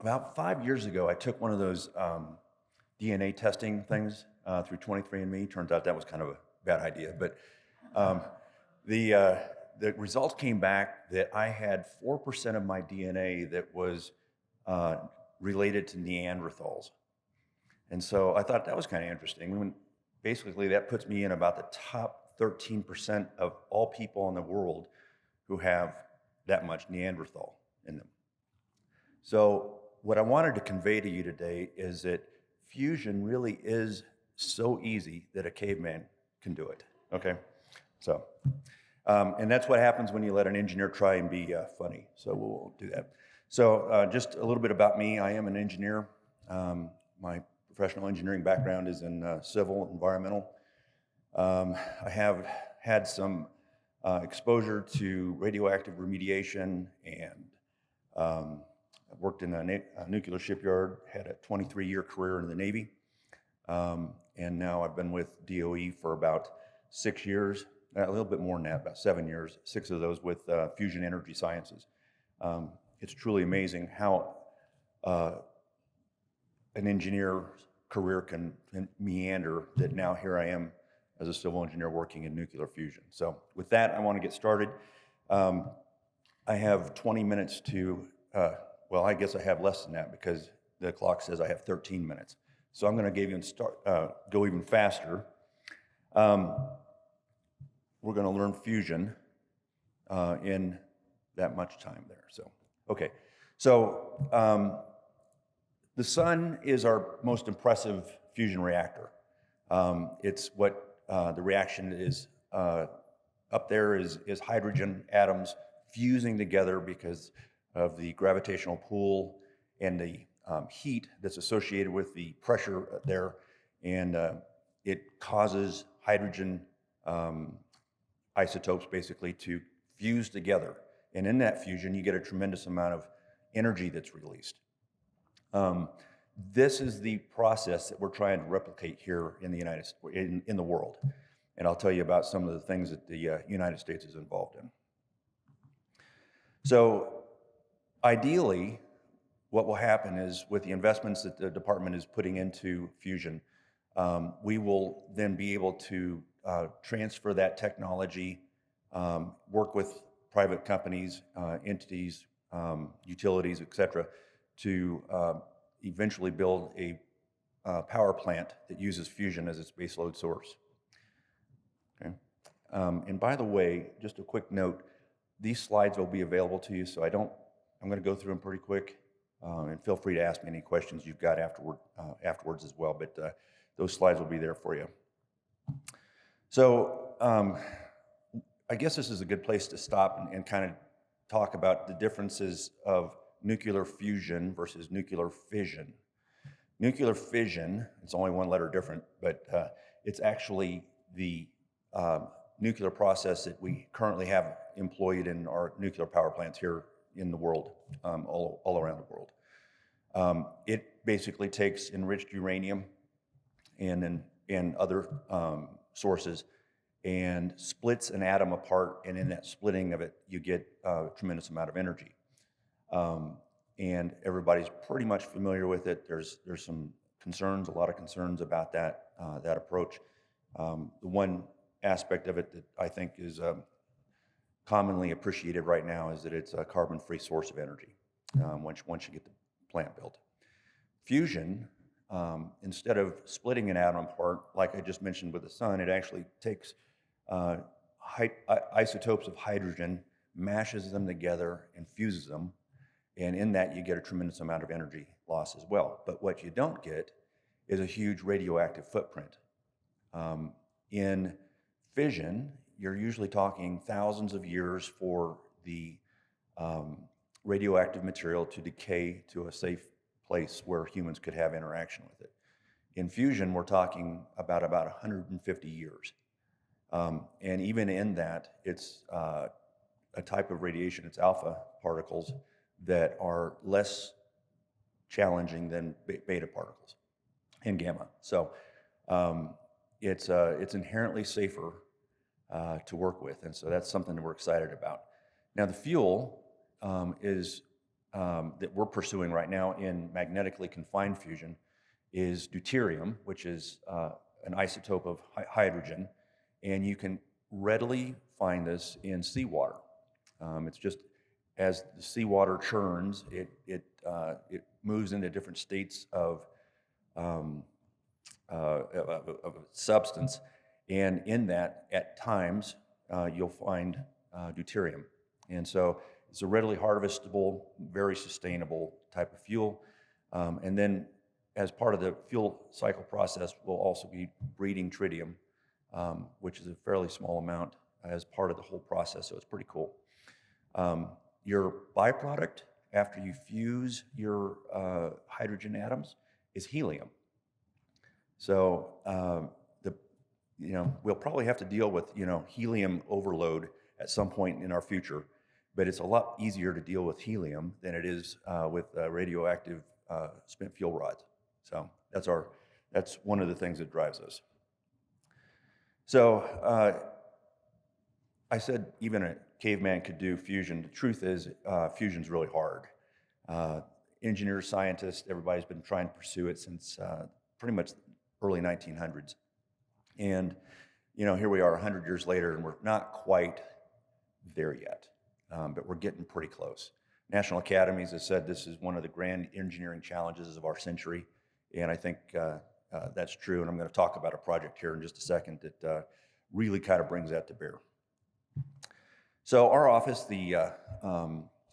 About 5 years ago, I took one of those DNA testing things through 23andMe. Turns out that was kind of a bad idea, but um, the results came back that I had 4% of my DNA that was uh, related to Neanderthals. And so I thought that was kind of interesting. Basically, that puts me in about the top 13% of all people in the world who have that much Neanderthal in them. So what I wanted to convey to you today is that fusion really is so easy that a caveman can do it, okay? So, and that's what happens when you let an engineer try and be funny, so we'll do that. So just a little bit about me. I am an engineer. My professional engineering background is in civil, environmental. I have had some exposure to radioactive remediation and I've worked in a nuclear shipyard, had a 23-year career in the Navy, and now I've been with DOE for about 6 years, a little bit more than that, about 7 years, 6 of those with fusion energy sciences. It's truly amazing how an engineer's career can meander, that now here I am as a civil engineer working in nuclear fusion. So with that, I want to get started. I have 20 minutes to, well, I guess I have less than that because the clock says I have 13 minutes. So I'm going to give you go even faster. We're going to learn fusion in that much time there. So, okay. So the sun is our most impressive fusion reactor. It's what the reaction is up there is hydrogen atoms fusing together because of the gravitational pull and the heat that's associated with the pressure there, and it causes hydrogen isotopes basically to fuse together. And in that fusion, you get a tremendous amount of energy that's released. This is the process that we're trying to replicate here in the in the world. And I'll tell you about some of the things that the United States is involved in. So ideally, what will happen is with the investments that the department is putting into fusion, we will then be able to transfer that technology, work with private companies, entities, utilities, et cetera, to eventually build a power plant that uses fusion as its baseload source. Okay. And by the way, just a quick note, these slides will be available to you, so I'm going to go through them pretty quick, and feel free to ask me any questions you've got afterwards as well, but those slides will be there for you. So I guess this is a good place to stop and kind of talk about the differences of nuclear fusion versus nuclear fission. Nuclear fission, it's only one letter different, but it's actually the nuclear process that we currently have employed in our nuclear power plants here in the world, all around the world. It basically takes enriched uranium and other sources and splits an atom apart, and in that splitting of it, you get a tremendous amount of energy. And everybody's pretty much familiar with it. There's some concerns, a lot of concerns about that approach. The one aspect of it that I think is commonly appreciated right now is that it's a carbon-free source of energy once you get the plant built. Fusion, instead of splitting an atom apart, like I just mentioned with the sun, it actually takes isotopes of hydrogen, mashes them together, and fuses them. And in that, you get a tremendous amount of energy loss as well. But what you don't get is a huge radioactive footprint. In fission, you're usually talking thousands of years for the radioactive material to decay to a safe place where humans could have interaction with it. In fusion, we're talking about 150 years. And even in that, it's a type of radiation, it's alpha particles, that are less challenging than beta particles and gamma. So it's inherently safer to work with, and so that's something that we're excited about. Now the fuel is that we're pursuing right now in magnetically confined fusion is deuterium, which is an isotope of hydrogen, and you can readily find this in seawater. It's just as the seawater churns, it moves into different states of substance, and in that, at times, you'll find deuterium. And so it's a readily harvestable, very sustainable type of fuel. And then as part of the fuel cycle process, we'll also be breeding tritium, which is a fairly small amount as part of the whole process, so it's pretty cool. Your byproduct after you fuse your hydrogen atoms is helium. So we'll probably have to deal with helium overload at some point in our future, but it's a lot easier to deal with helium than it is with radioactive spent fuel rods. So that's one of the things that drives us. So I said even a caveman could do fusion. The truth is fusion's really hard. Engineers, scientists, everybody's been trying to pursue it since pretty much early 1900s. And here we are 100 years later, and we're not quite there yet, but we're getting pretty close. National academies have said this is one of the grand engineering challenges of our century, and I think that's true, and I'm going to talk about a project here in just a second that really kind of brings that to bear. So our office, the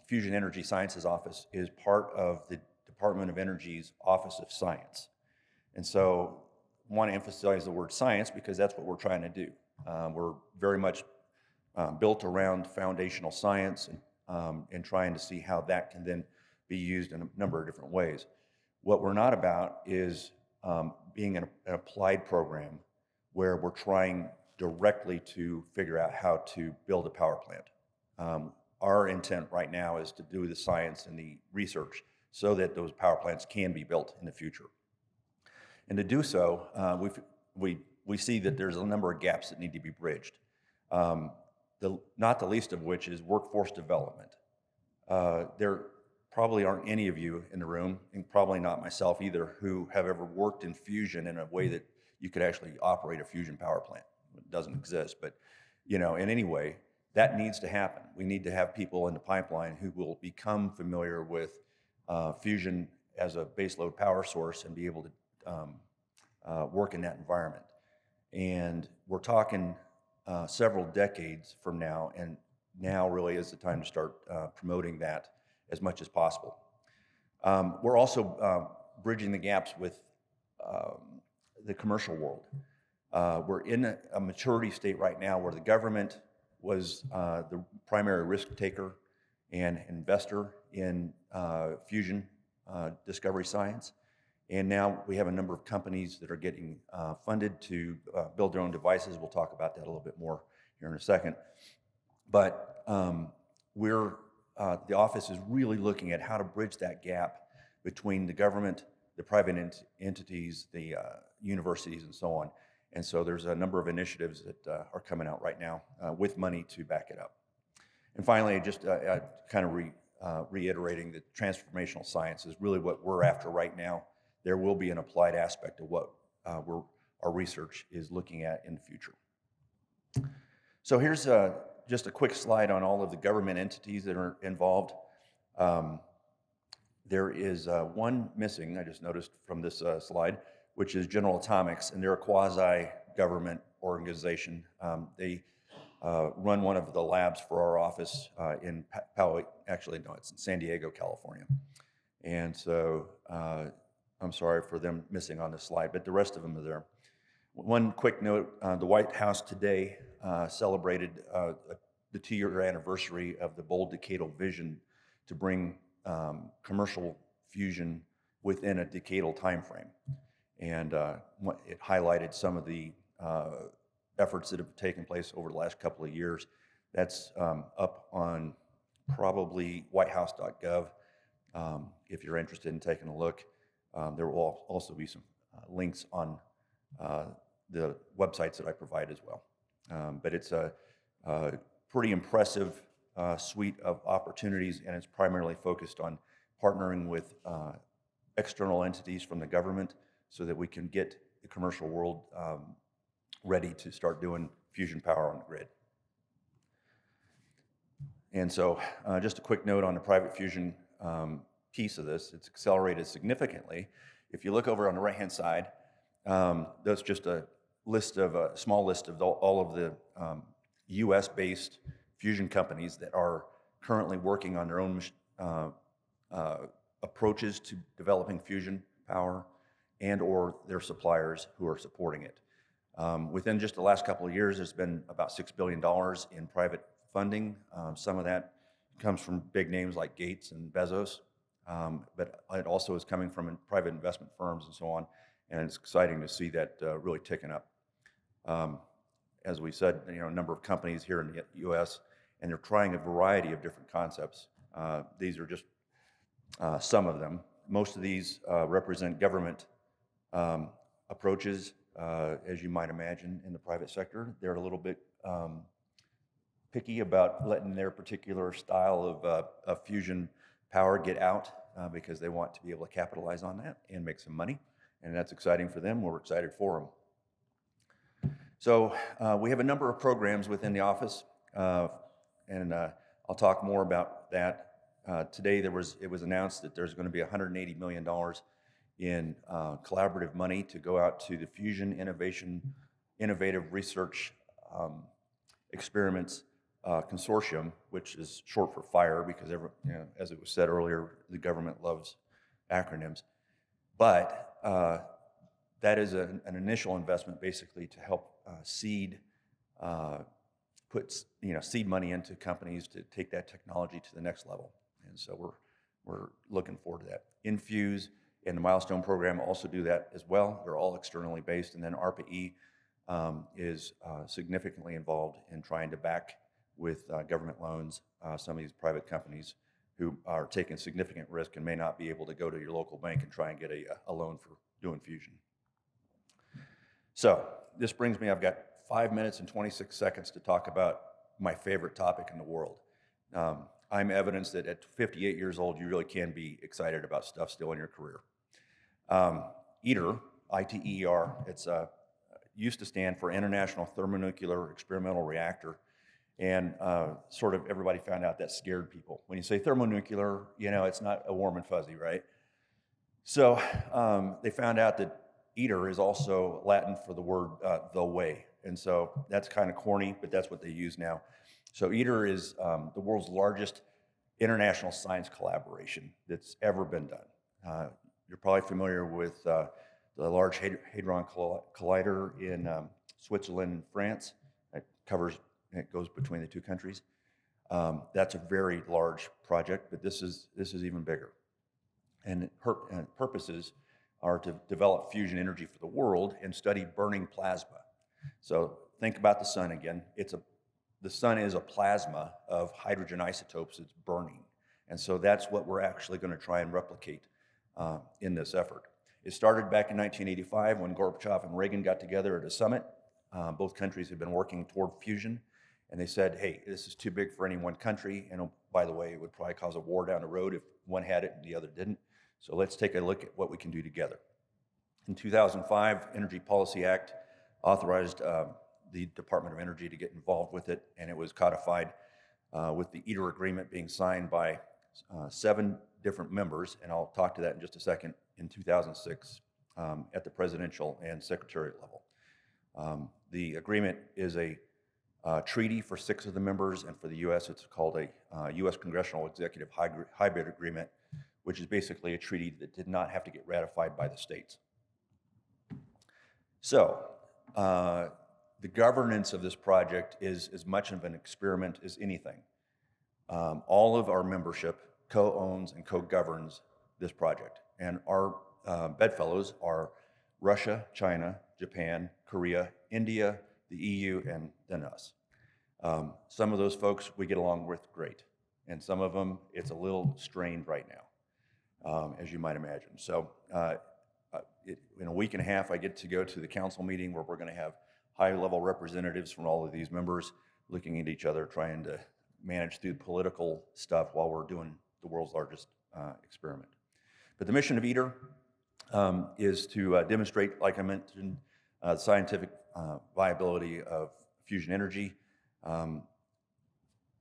Fusion Energy Sciences Office, is part of the Department of Energy's Office of Science. And so I want to emphasize the word science because that's what we're trying to do. We're very much built around foundational science and trying to see how that can then be used in a number of different ways. What we're not about is being an applied program where we're trying directly to figure out how to build a power plant. Our intent right now is to do the science and the research so that those power plants can be built in the future. And to do so, we see that there's a number of gaps that need to be bridged. Not the least of which is workforce development. There probably aren't any of you in the room, and probably not myself either, who have ever worked in fusion in a way that you could actually operate a fusion power plant. It doesn't exist, but in any way, that needs to happen. We need to have people in the pipeline who will become familiar with fusion as a baseload power source and be able to work in that environment. And we're talking several decades from now, and now really is the time to start promoting that as much as possible. We're also bridging the gaps with the commercial world. We're in a maturity state right now where the government was the primary risk taker and investor in fusion discovery science. And now we have a number of companies that are getting funded to build their own devices. We'll talk about that a little bit more here in a second. But the office is really looking at how to bridge that gap between the government, the private entities, the universities, and so on. And so there's a number of initiatives that are coming out right now with money to back it up. And finally, just kind of reiterating that transformational science is really what we're after right now. There will be an applied aspect of what our research is looking at in the future. So here's just a quick slide on all of the government entities that are involved. There is one missing, I just noticed from this slide, which is General Atomics, and they're a quasi-government organization. They run one of the labs for our office in it's in San Diego, California. And so I'm sorry for them missing on this slide, but the rest of them are there. One quick note, the White House today celebrated the 2-year anniversary of the bold decadal vision to bring commercial fusion within a decadal timeframe. And it highlighted some of the efforts that have taken place over the last couple of years. That's up on probably whitehouse.gov if you're interested in taking a look. There will also be some links on the websites that I provide as well. But it's a pretty impressive suite of opportunities, and it's primarily focused on partnering with external entities from the government so that we can get the commercial world ready to start doing fusion power on the grid. And so just a quick note on the private fusion piece of this. It's accelerated significantly. If you look over on the right-hand side, that's just a small list of all of the US-based fusion companies that are currently working on their own approaches to developing fusion power and or their suppliers who are supporting it. Within just the last couple of years, there's been about $6 billion in private funding. Some of that comes from big names like Gates and Bezos, but it also is coming from private investment firms and so on, and it's exciting to see that really ticking up. As we said, a number of companies here in the U.S., and they're trying a variety of different concepts. These are just some of them. Most of these represent government approaches, as you might imagine, in the private sector. They're a little bit picky about letting their particular style of fusion power get out because they want to be able to capitalize on that and make some money, and that's exciting for them. We're excited for them. So we have a number of programs within the office, and I'll talk more about that. Today it was announced that there's going to be $180 million in collaborative money to go out to the Fusion Innovative Research Experiments Consortium, which is short for FIRE because as it was said earlier, the government loves acronyms. But that is an initial investment basically to help put seed money into companies to take that technology to the next level. And so we're looking forward to that. Infuse and the Milestone program also do that as well. They're all externally based. And then ARPA-E is significantly involved in trying to back with government loans some of these private companies who are taking significant risk and may not be able to go to your local bank and try and get a loan for doing fusion. So this brings me, I've got 5 minutes and 26 seconds to talk about my favorite topic in the world. I'm evidence that at 58 years old, you really can be excited about stuff still in your career. ITER, I-T-E-R, it's used to stand for International Thermonuclear Experimental Reactor, and sort of everybody found out that scared people. When you say thermonuclear, it's not a warm and fuzzy, right? So they found out that ITER is also Latin for the word the way, and so that's kind of corny, but that's what they use now. So ITER is the world's largest international science collaboration that's ever been done. You're probably familiar with the Large Hadron Collider in Switzerland and France. It goes between the two countries. That's a very large project, but this is even bigger. And purposes are to develop fusion energy for the world and study burning plasma. So think about the sun again. The sun is a plasma of hydrogen isotopes that's burning. And so that's what we're actually going to try and replicate in this effort. It started back in 1985 when Gorbachev and Reagan got together at a summit. Both countries had been working toward fusion, and they said, hey, this is too big for any one country, and by the way, it would probably cause a war down the road if one had it and the other didn't. So let's take a look at what we can do together. In 2005, Energy Policy Act authorized the Department of Energy to get involved with it, and it was codified with the ITER agreement being signed by 7 different members, and I'll talk to that in just a second, in 2006 at the presidential and secretariat level. The agreement is a treaty for 6 of the members, and for the U.S. it's called a U.S. Congressional Executive Hybrid Agreement, which is basically a treaty that did not have to get ratified by the states. So the governance of this project is as much of an experiment as anything. All of our membership co-owns and co-governs this project, and our bedfellows are Russia, China, Japan, Korea, India, the EU, and then us. Some of those folks we get along with great, and some of them it's a little strained right now, as you might imagine. So in a week and a half, I get to go to the council meeting where we're going to have high-level representatives from all of these members looking at each other, trying to manage through political stuff while we're doing the world's largest experiment. But the mission of ITER is to demonstrate, like I mentioned, the scientific viability of fusion energy.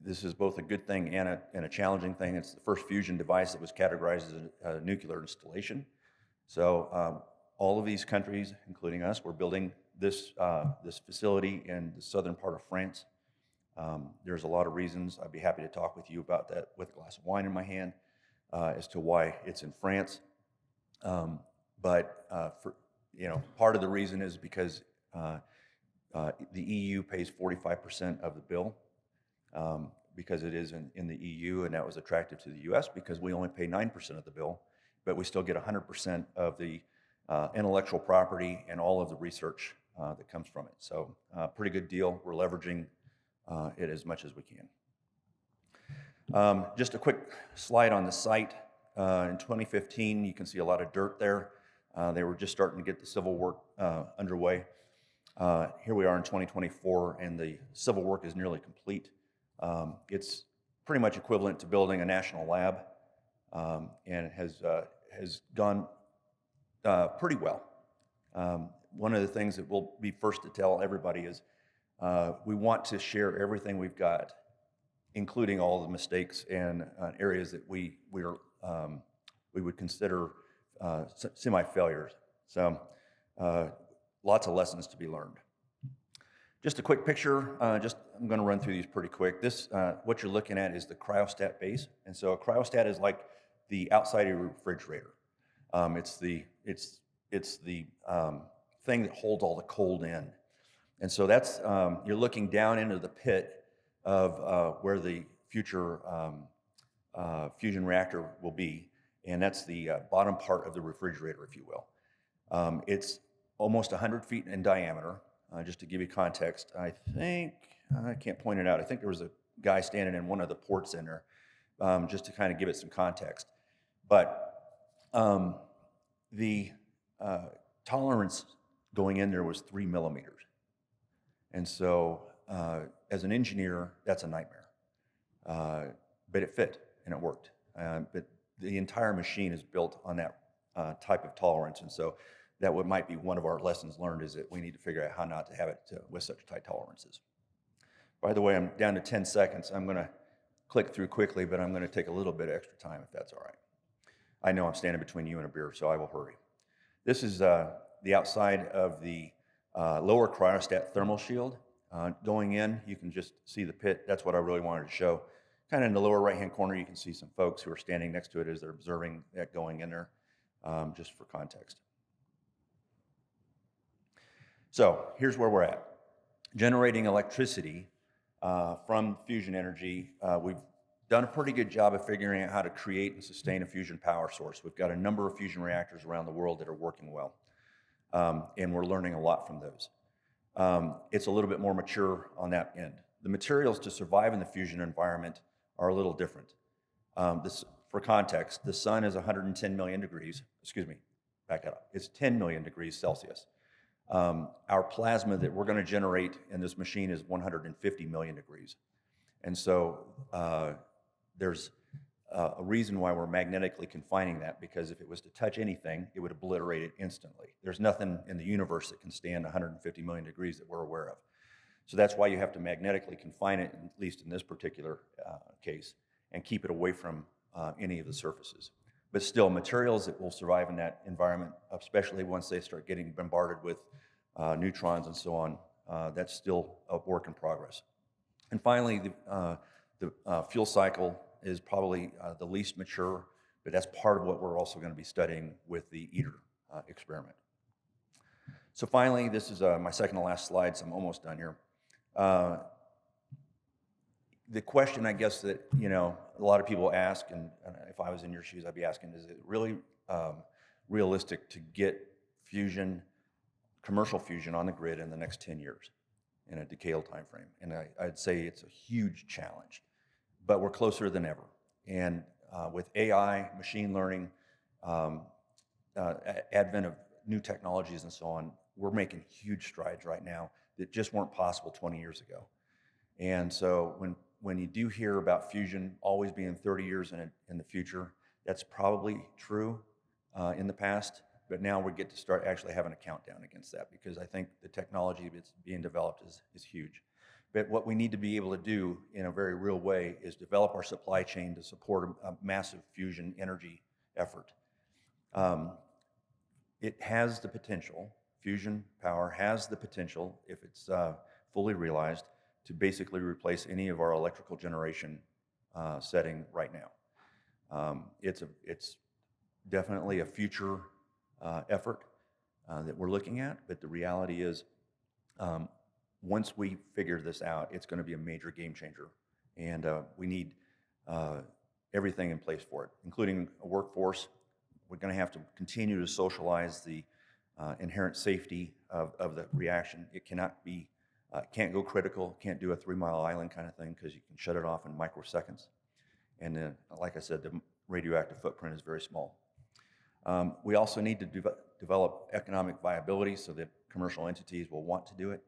This is both a good thing and a challenging thing. It's the first fusion device that was categorized as a nuclear installation. So all of these countries, including us, we're building this facility in the southern part of France. There's a lot of reasons. I'd be happy to talk with you about that with a glass of wine in my hand as to why it's in France. But part of the reason is because the EU pays 45% of the bill because it is in the EU, and that was attractive to the US because we only pay 9% of the bill, but we still get 100% of the intellectual property and all of the research that comes from it. So pretty good deal. We're leveraging it as much as we can. Just a quick slide on the site. In 2015, you can see a lot of dirt there. They were just starting to get the civil work underway. Here we are in 2024, and the civil work is nearly complete. It's pretty much equivalent to building a national lab, and it has gone pretty well. One of the things that we'll be first to tell everybody is we want to share everything we've got, including all the mistakes and areas that we would consider semi-failures. So lots of lessons to be learned. Just a quick picture. I'm going to run through these pretty quick. This, what you're looking at is the cryostat base. And so a cryostat is like the outside of your refrigerator. It's the thing that holds all the cold in. And so that's, you're looking down into the pit of where the future fusion reactor will be. And that's the bottom part of the refrigerator, if you will. It's almost 100 feet in diameter. Just to give you context, I can't point it out. I think there was a guy standing in one of the ports in there, just to kind of give it some context. But the tolerance going in there was 3 millimeters. And so as an engineer, that's a nightmare. But it fit and it worked. But the entire machine is built on that type of tolerance. And so that might be one of our lessons learned, is that we need to figure out how not to have it with such tight tolerances. By the way, I'm down to 10 seconds. I'm going to click through quickly, but I'm going to take a little bit of extra time if that's all right. I know I'm standing between you and a beer, so I will hurry. This is the outside of the lower cryostat thermal shield. Going in, you can just see the pit. That's what I really wanted to show. Kind of in the lower right-hand corner, you can see some folks who are standing next to it as they're observing that going in there, just for context. So here's where we're at. Generating electricity from fusion energy. We've done a pretty good job of figuring out how to create and sustain a fusion power source. We've got a number of fusion reactors around the world that are working well, and we're learning a lot from those. It's a little bit more mature on that end. The materials to survive in the fusion environment are a little different. For context, the sun is 110 million degrees, back that up. It's 10 million degrees Celsius. Our plasma that we're going to generate in this machine is 150 million degrees. And so there's a reason why we're magnetically confining that, because if it was to touch anything, it would obliterate it instantly. There's nothing in the universe that can stand 150 million degrees that we're aware of. So that's why you have to magnetically confine it, at least in this particular case, and keep it away from any of the surfaces. But still, materials that will survive in that environment, especially once they start getting bombarded with neutrons and so on, that's still a work in progress. And finally, the fuel cycle is probably the least mature, but that's part of what we're also going to be studying with the ITER experiment. So finally, this is my second to last slide, so I'm almost done here. The question, I guess, that a lot of people ask, and if I was in your shoes, I'd be asking, is it really realistic to get fusion, commercial fusion, on the grid in the next 10 years in a decadal time frame? And I'd say it's a huge challenge, but we're closer than ever. And with AI, machine learning, advent of new technologies and so on, we're making huge strides right now that just weren't possible 20 years ago. And so when you do hear about fusion always being 30 years in the future, That's probably true in the past, but now we get to start actually having a countdown against that because I think the technology that's being developed is huge. But what we need to be able to do in a very real way is develop our supply chain to support a massive fusion energy effort. It has the potential, fusion power has the potential, if it's fully realized, to basically replace any of our electrical generation setting right now. It's definitely a future effort that we're looking at, but the reality is once we figure this out, it's going to be a major game changer. And we need everything in place for it, including a workforce. We're going to have to continue to socialize the inherent safety of the reaction. It cannot be, can't go critical, can't do a 3-mile island kind of thing because you can shut it off in microseconds. And then, like I said, the radioactive footprint is very small. We also need to develop economic viability so that commercial entities will want to do it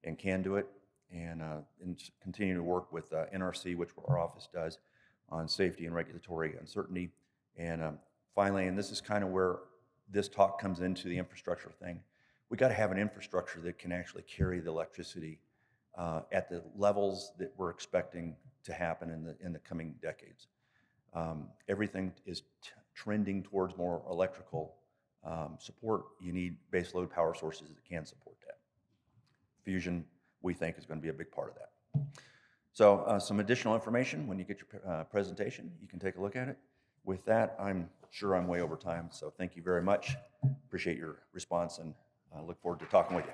and can do it, and continue to work with NRC, which our office does, on safety and regulatory uncertainty. And finally, and this is kind of where this talk comes into the infrastructure thing, we got to have an infrastructure that can actually carry the electricity at the levels that we're expecting to happen in the coming decades. Everything is trending towards more electrical support. You need baseload power sources that can support that. Fusion, we think, is going to be a big part of that. So some additional information when you get your presentation, you can take a look at it. With that, I'm sure I'm way over time, so thank you very much. Appreciate your response and look forward to talking with you.